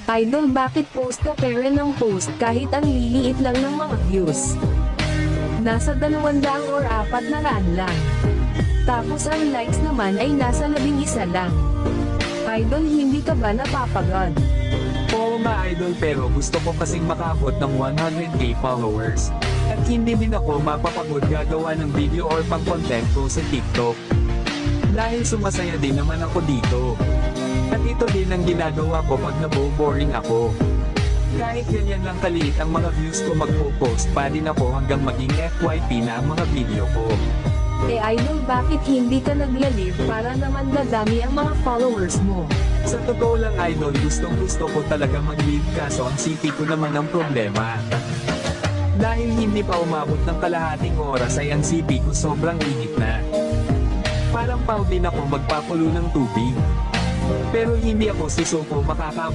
Idol, bakit post ka pero ng post kahit ang liliit lang ng mga views? Nasa 200 or 400 lang. Tapos ang likes naman ay nasa 11 lang. Idol, hindi ka ba napapagod? Oo nga idol, pero gusto ko kasing makabot ng 100k followers. At hindi din ako mapapagod gagawa ng video or pang content ko sa TikTok. Dahil sumasaya din naman ako dito. At ito din ang ginagawa ko pag naboboring ako. Kahit ganyan lang kaliit ang mga views ko, magpo-post pa din ako hanggang maging FYP na ang mga video ko. Eh idol, bakit hindi ka nagla-live para naman dadami ang mga followers mo? Sa totoo lang idol, gustong-gusto ko talaga mag-live, kaso ang CP ko naman ang problema. Dahil hindi pa umabot ng kalahating oras ay ang CP ko sobrang init na. Parang pao din ako magpakulo ng tubig. Pero hindi ako susuko makakabot